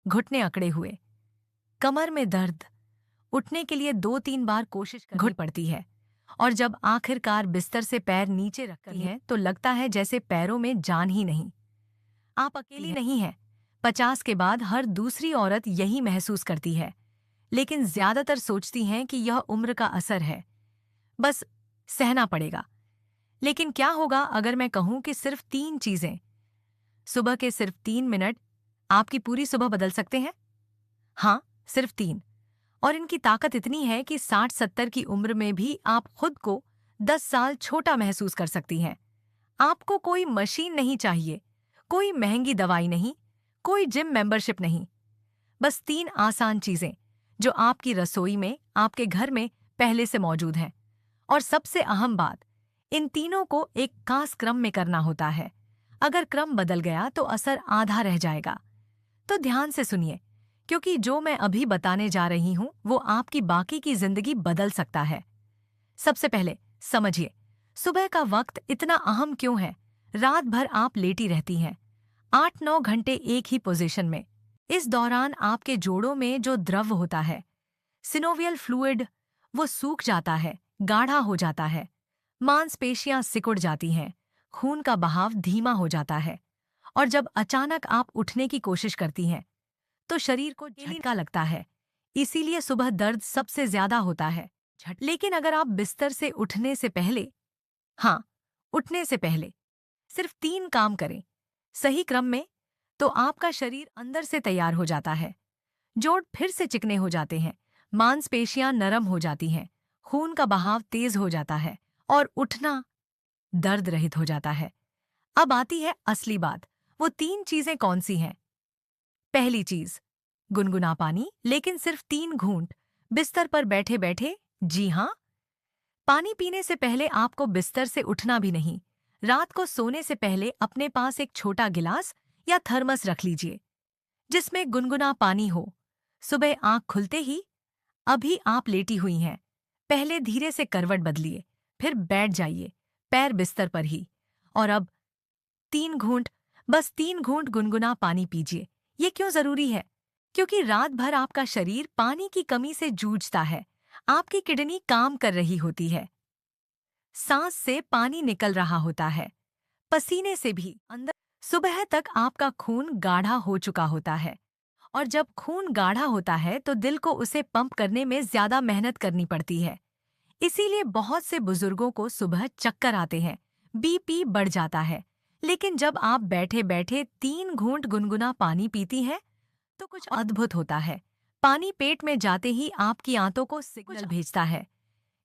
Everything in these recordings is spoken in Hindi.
घुटने अकड़े हुए, कमर में दर्द, उठने के लिए 2-3 बार कोशिश करनी पड़ती है। और जब आखिरकार बिस्तर से पैर नीचे रखती हैं तो लगता है जैसे पैरों में जान ही नहीं। आप अकेली नहीं हैं। 50 के बाद हर दूसरी औरत यही महसूस करती है, लेकिन ज्यादातर सोचती हैं कि यह उम्र का असर है, बस सहना पड़ेगा। लेकिन क्या होगा अगर मैं कहूं कि सिर्फ 3 चीजें, सुबह के सिर्फ 3 मिनट आपकी पूरी सुबह बदल सकते हैं? हाँ, सिर्फ 3। और इनकी ताकत इतनी है कि 60-70 की उम्र में भी आप खुद को 10 साल छोटा महसूस कर सकती हैं। आपको कोई मशीन नहीं चाहिए, कोई महंगी दवाई नहीं, कोई जिम मेंबरशिप नहीं। बस 3 आसान चीजें जो आपकी रसोई में, आपके घर में पहले से मौजूद हैं। और सबसे अहम बात, इन तीनों को एक खास क्रम में करना होता है। अगर क्रम बदल गया तो असर आधा रह जाएगा। तो ध्यान से सुनिए, क्योंकि जो मैं अभी बताने जा रही हूं वो आपकी बाकी की जिंदगी बदल सकता है। सबसे पहले समझिए, सुबह का वक्त इतना अहम क्यों है। रात भर आप लेटी रहती हैं, 8-9 घंटे एक ही पोजीशन में। इस दौरान आपके जोड़ों में जो द्रव होता है, सिनोवियल फ्लूइड, वो सूख जाता है, गाढ़ा हो जाता है। मांसपेशियां सिकुड़ जाती हैं, खून का बहाव धीमा हो जाता है। और जब अचानक आप उठने की कोशिश करती हैं तो शरीर को झटका लगता है। इसीलिए सुबह दर्द सबसे ज्यादा होता है। लेकिन अगर आप बिस्तर से उठने से पहले, हाँ, उठने से पहले सिर्फ 3 काम करें सही क्रम में, तो आपका शरीर अंदर से तैयार हो जाता है। जोड़ फिर से चिकने हो जाते हैं, मांसपेशियां नरम हो जाती हैं, खून का बहाव तेज हो जाता है और उठना दर्द रहित हो जाता है। अब आती है असली बात, वो 3 चीजें कौन सी हैं? पहली चीज, गुनगुना पानी, लेकिन सिर्फ 3 घूंट बिस्तर पर बैठे बैठे। जी हाँ, पानी पीने से पहले आपको बिस्तर से उठना भी नहीं। रात को सोने से पहले अपने पास एक छोटा गिलास या थर्मस रख लीजिए जिसमें गुनगुना पानी हो। सुबह आंख खुलते ही, अभी आप लेटी हुई हैं, पहले धीरे से करवट बदलिए, फिर बैठ जाइए, पैर बिस्तर पर ही। और अब 3 घूंट, बस 3 घूंट गुनगुना पानी पीजिए। ये क्यों जरूरी है? क्योंकि रात भर आपका शरीर पानी की कमी से जूझता है। आपकी किडनी काम कर रही होती है, सांस से पानी निकल रहा होता है, पसीने से भी अंदर। सुबह तक आपका खून गाढ़ा हो चुका होता है, और जब खून गाढ़ा होता है तो दिल को उसे पंप करने में ज्यादा मेहनत करनी पड़ती है। इसीलिए बहुत से बुजुर्गों को सुबह चक्कर आते हैं, बीपी बढ़ जाता है। लेकिन जब आप बैठे बैठे 3 घूंट गुनगुना पानी पीती हैं तो कुछ अद्भुत होता है। पानी पेट में जाते ही आपकी आंतों को सिग्नल भेजता है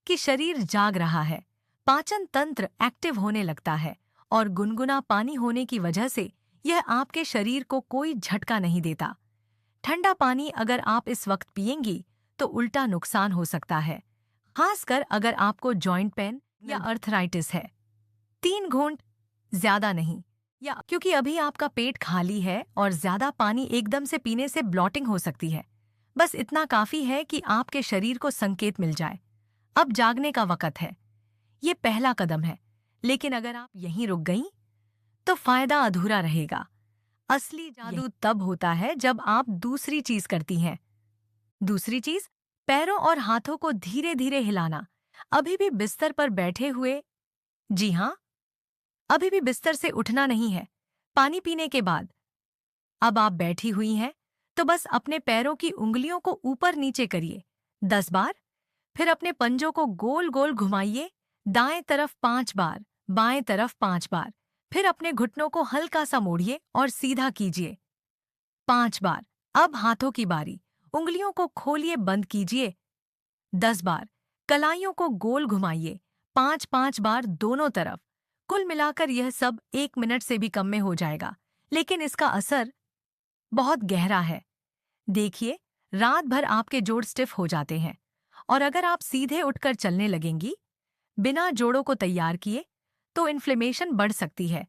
कि शरीर जाग रहा है। पाचन तंत्र एक्टिव होने लगता है, और गुनगुना पानी होने की वजह से यह आपके शरीर को कोई झटका नहीं देता। ठंडा पानी अगर आप इस वक्त पिएंगी तो उल्टा नुकसान हो सकता है, खासकर अगर आपको जॉइंट पेन या अर्थराइटिस है। 3 घूंट ज्यादा नहीं, या क्योंकि अभी आपका पेट खाली है और ज्यादा पानी एकदम से पीने से ब्लॉटिंग हो सकती है। बस इतना काफी है कि आपके शरीर को संकेत मिल जाए, अब जागने का वक्त है। ये पहला कदम है, लेकिन अगर आप यहीं रुक गईं तो फायदा अधूरा रहेगा। असली जादू तब होता है जब आप दूसरी चीज करती हैं। दूसरी चीज, पैरों और हाथों को धीरे धीरे हिलाना। अभी भी बिस्तर पर बैठे हुए, जी हाँ, अभी भी बिस्तर से उठना नहीं है। पानी पीने के बाद अब आप बैठी हुई हैं तो बस अपने पैरों की उंगलियों को ऊपर नीचे करिए 10 बार। फिर अपने पंजों को गोल गोल घुमाइए, दाएं तरफ 5 बार, बाएं तरफ 5 बार। फिर अपने घुटनों को हल्का सा मोड़िए और सीधा कीजिए 5 बार। अब हाथों की बारी, उंगलियों को खोलिए, बंद कीजिए 10 बार। कलाइयों को गोल घुमाइए 5-5 बार दोनों तरफ। कुल मिलाकर यह सब 1 मिनट से भी कम में हो जाएगा, लेकिन इसका असर बहुत गहरा है। देखिए, रात भर आपके जोड़ स्टिफ हो जाते हैं, और अगर आप सीधे उठकर चलने लगेंगी बिना जोड़ों को तैयार किए तो इन्फ्लेमेशन बढ़ सकती है।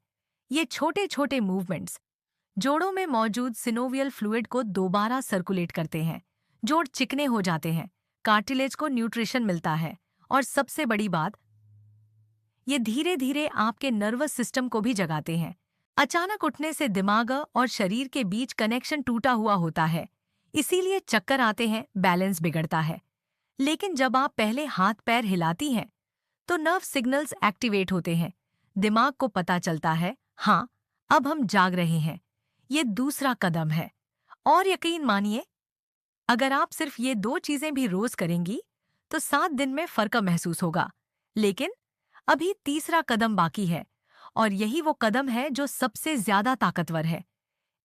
ये छोटे छोटे मूवमेंट्स जोड़ों में मौजूद सिनोवियल फ्लूइड को दोबारा सर्कुलेट करते हैं, जोड़ चिकने हो जाते हैं, कार्टिलेज को न्यूट्रिशन मिलता है, और सबसे बड़ी बात, ये धीरे धीरे आपके नर्वस सिस्टम को भी जगाते हैं। अचानक उठने से दिमाग और शरीर के बीच कनेक्शन टूटा हुआ होता है, इसीलिए चक्कर आते हैं, बैलेंस बिगड़ता है। लेकिन जब आप पहले हाथ पैर हिलाती हैं तो नर्व सिग्नल्स एक्टिवेट होते हैं। दिमाग को पता चलता है, हाँ, अब हम जाग रहे हैं। ये दूसरा कदम है। और यकीन मानिए, अगर आप सिर्फ ये 2 चीजें भी रोज करेंगी तो 7 दिन में फर्क महसूस होगा। लेकिन अभी तीसरा कदम बाकी है, और यही वो कदम है जो सबसे ज्यादा ताकतवर है।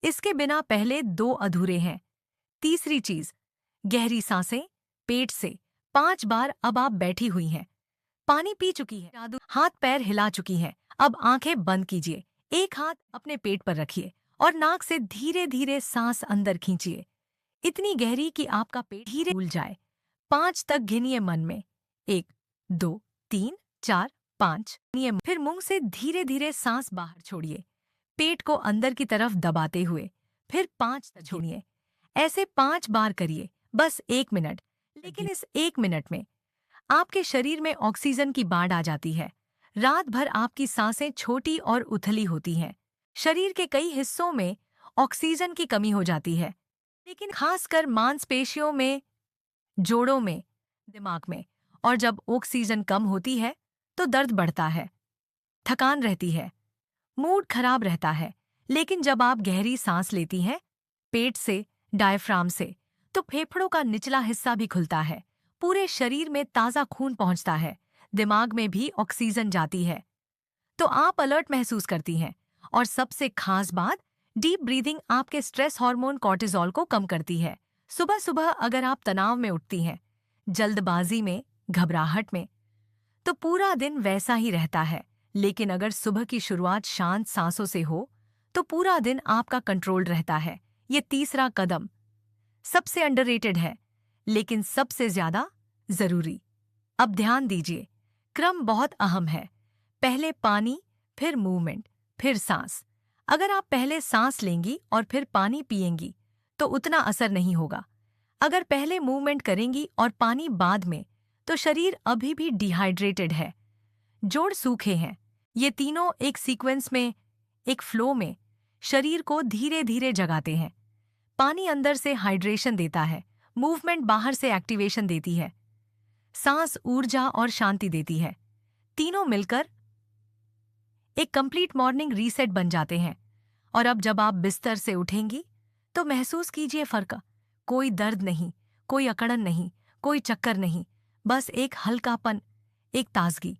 इसके बिना पहले 2 अधूरे हैं। तीसरी चीज, गहरी सांसें, पेट से 5 बार। अब आप बैठी हुई हैं, पानी पी चुकी है, हाथ पैर हिला चुकी हैं। अब आंखें बंद कीजिए, एक हाथ अपने पेट पर रखिए और नाक से धीरे धीरे सांस अंदर खींचिए, इतनी गहरी कि आपका पेट धीरे फूल जाए। 5 तक गिनिए मन में, 1, 2, 3, 4, 5। फिर मुंह से धीरे धीरे सांस बाहर छोड़िए, पेट को अंदर की तरफ दबाते हुए। फिर 5 तक छोड़िए। ऐसे 5 बार करिए, बस 1 मिनट। लेकिन इस 1 मिनट में आपके शरीर में ऑक्सीजन की बाढ़ आ जाती है। रात भर आपकी सांसें छोटी और उथली होती हैं। शरीर के कई हिस्सों में ऑक्सीजन की कमी हो जाती है, लेकिन खासकर मांसपेशियों में, जोड़ों में, दिमाग में। और जब ऑक्सीजन कम होती है तो दर्द बढ़ता है, थकान रहती है, मूड खराब रहता है। लेकिन जब आप गहरी सांस लेती हैं, पेट से, डायफ्राम से, तो फेफड़ों का निचला हिस्सा भी खुलता है, पूरे शरीर में ताज़ा खून पहुंचता है, दिमाग में भी ऑक्सीजन जाती है, तो आप अलर्ट महसूस करती हैं। और सबसे खास बात, डीप ब्रीदिंग आपके स्ट्रेस हार्मोन कॉर्टिसोल को कम करती है। सुबह सुबह अगर आप तनाव में उठती हैं, जल्दबाजी में, घबराहट में, तो पूरा दिन वैसा ही रहता है। लेकिन अगर सुबह की शुरुआत शांत सांसों से हो तो पूरा दिन आपका कंट्रोल रहता है। ये तीसरा कदम सबसे अंडररेटेड है, लेकिन सबसे ज्यादा जरूरी। अब ध्यान दीजिए, क्रम बहुत अहम है। पहले पानी, फिर मूवमेंट, फिर सांस। अगर आप पहले सांस लेंगी और फिर पानी पिएंगी तो उतना असर नहीं होगा। अगर पहले मूवमेंट करेंगी और पानी बाद में, तो शरीर अभी भी डिहाइड्रेटेड है, जोड़ सूखे हैं। ये तीनों एक सीक्वेंस में, एक फ्लो में शरीर को धीरे धीरे जगाते हैं। पानी अंदर से हाइड्रेशन देता है, मूवमेंट बाहर से एक्टिवेशन देती है, सांस ऊर्जा और शांति देती है। तीनों मिलकर एक कंप्लीट मॉर्निंग रीसेट बन जाते हैं। और अब जब आप बिस्तर से उठेंगी तो महसूस कीजिए फर्क। कोई दर्द नहीं, कोई अकड़न नहीं, कोई चक्कर नहीं, बस एक हल्कापन, एक ताजगी।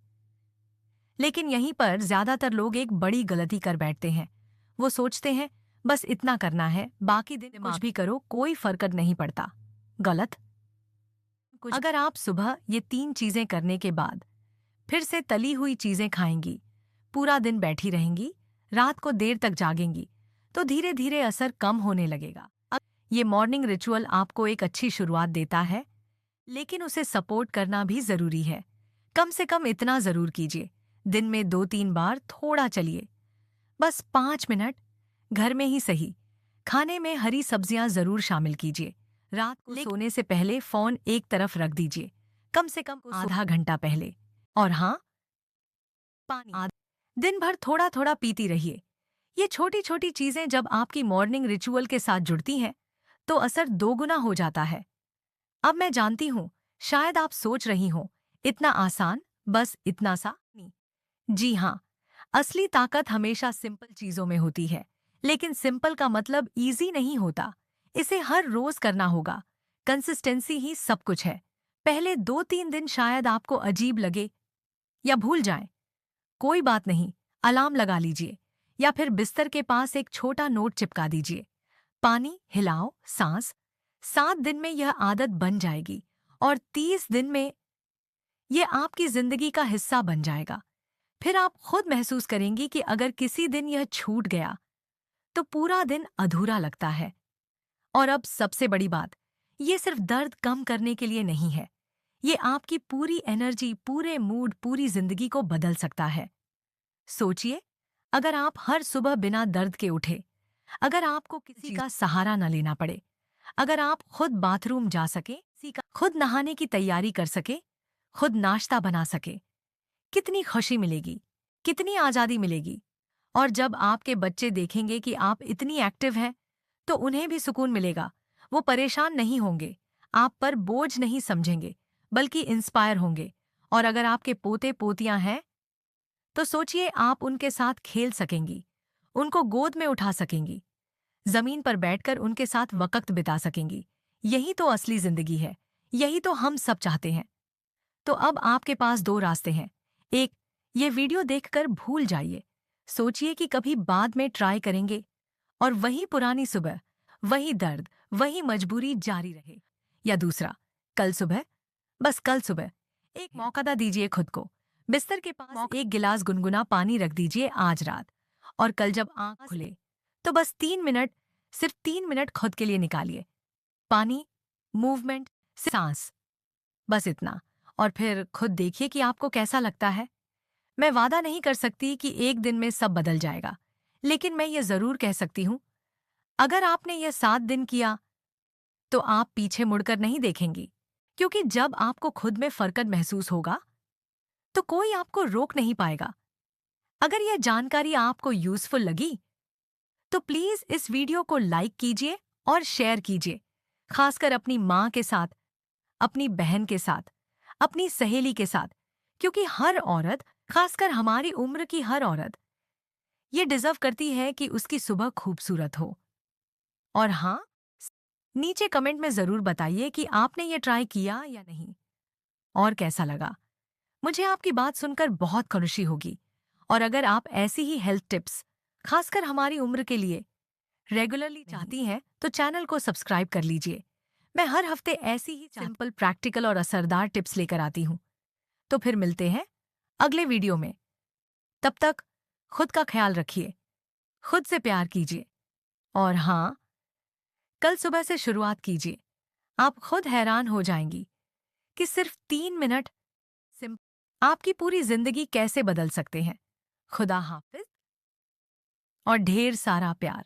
लेकिन यहीं पर ज्यादातर लोग एक बड़ी गलती कर बैठते हैं। वो सोचते हैं बस इतना करना है, बाकी दिन कुछ भी करो, कोई फर्क नहीं पड़ता। गलत। अगर आप सुबह ये 3 चीजें करने के बाद फिर से तली हुई चीजें खाएंगी, पूरा दिन बैठी रहेंगी, रात को देर तक जागेंगी, तो धीरे धीरे असर कम होने लगेगा। अब ये मॉर्निंग रिचुअल आपको एक अच्छी शुरुआत देता है, लेकिन उसे सपोर्ट करना भी जरूरी है। कम से कम इतना जरूर कीजिए, दिन में 2-3 बार थोड़ा चलिए, बस 5 मिनट, घर में ही सही। खाने में हरी सब्जियां जरूर शामिल कीजिए। रात को सोने से पहले फोन एक तरफ रख दीजिए, कम से कम आधा घंटा पहले। और हाँ, पानी दिन भर थोड़ा थोड़ा पीती रहिए। ये छोटी छोटी चीजें जब आपकी मॉर्निंग रिचुअल के साथ जुड़ती हैं तो असर दोगुना हो जाता है। अब मैं जानती हूं, शायद आप सोच रही हो, इतना आसान, बस इतना सा नहीं। जी हाँ, असली ताकत हमेशा सिंपल चीजों में होती है। लेकिन सिंपल का मतलब इजी नहीं होता, इसे हर रोज करना होगा। कंसिस्टेंसी ही सब कुछ है। पहले 2-3 दिन शायद आपको अजीब लगे या भूल जाएं, कोई बात नहीं, अलार्म लगा लीजिए या फिर बिस्तर के पास एक छोटा नोट चिपका दीजिए। पानी हिलाओ, सांस। 7 दिन में यह आदत बन जाएगी और 30 दिन में यह आपकी जिंदगी का हिस्सा बन जाएगा। फिर आप खुद महसूस करेंगी कि अगर किसी दिन यह छूट गया तो पूरा दिन अधूरा लगता है। और अब सबसे बड़ी बात, ये सिर्फ दर्द कम करने के लिए नहीं है, ये आपकी पूरी एनर्जी, पूरे मूड, पूरी जिंदगी को बदल सकता है। सोचिए, अगर आप हर सुबह बिना दर्द के उठे, अगर आपको किसी का सहारा न लेना पड़े, अगर आप खुद बाथरूम जा सके, खुद नहाने की तैयारी कर सके, खुद नाश्ता बना सके, कितनी खुशी मिलेगी, कितनी आजादी मिलेगी। और जब आपके बच्चे देखेंगे कि आप इतनी एक्टिव हैं, तो उन्हें भी सुकून मिलेगा। वो परेशान नहीं होंगे, आप पर बोझ नहीं समझेंगे, बल्कि इंस्पायर होंगे। और अगर आपके पोते पोतियां हैं, तो सोचिए आप उनके साथ खेल सकेंगी, उनको गोद में उठा सकेंगी, जमीन पर बैठकर उनके साथ वक्त बिता सकेंगी। यही तो असली जिंदगी है, यही तो हम सब चाहते हैं। तो अब आपके पास दो रास्ते हैं। एक, ये वीडियो देखकर भूल जाइए, सोचिए कि कभी बाद में ट्राई करेंगे, और वही पुरानी सुबह, वही दर्द, वही मजबूरी जारी रहे। या दूसरा, कल सुबह, बस कल सुबह एक मौका दीजिए खुद को। बिस्तर के पास एक गिलास गुनगुना पानी रख दीजिए आज रात, और कल जब आंख खुले तो बस 3 मिनट, सिर्फ 3 मिनट खुद के लिए निकालिए। पानी, मूवमेंट, सांस, बस इतना। और फिर खुद देखिए कि आपको कैसा लगता है। मैं वादा नहीं कर सकती कि एक दिन में सब बदल जाएगा, लेकिन मैं ये जरूर कह सकती हूँ, अगर आपने ये 7 दिन किया, तो आप पीछे मुड़कर नहीं देखेंगी। क्योंकि जब आपको खुद में फर्क महसूस होगा, तो कोई आपको रोक नहीं पाएगा। अगर यह जानकारी आपको यूजफुल लगी, तो प्लीज इस वीडियो को लाइक कीजिए और शेयर कीजिए, खासकर अपनी माँ के साथ, अपनी बहन के साथ, अपनी सहेली के साथ। क्योंकि हर औरत, खासकर हमारी उम्र की हर औरत, ये डिजर्व करती है कि उसकी सुबह खूबसूरत हो। और हाँ, नीचे कमेंट में जरूर बताइए कि आपने ये ट्राई किया या नहीं, और कैसा लगा। मुझे आपकी बात सुनकर बहुत खुशी होगी। और अगर आप ऐसी ही हेल्थ टिप्स, खासकर हमारी उम्र के लिए, रेगुलरली चाहती हैं, तो चैनल को सब्सक्राइब कर लीजिए। मैं हर हफ्ते ऐसी ही सिंपल, प्रैक्टिकल और असरदार टिप्स लेकर आती हूँ। तो फिर मिलते हैं अगले वीडियो में। तब तक खुद का ख्याल रखिए, खुद से प्यार कीजिए, और हाँ, कल सुबह से शुरुआत कीजिए। आप खुद हैरान हो जाएंगी कि सिर्फ 3 मिनट आपकी पूरी जिंदगी कैसे बदल सकते हैं। खुदा हाफिज और ढेर सारा प्यार।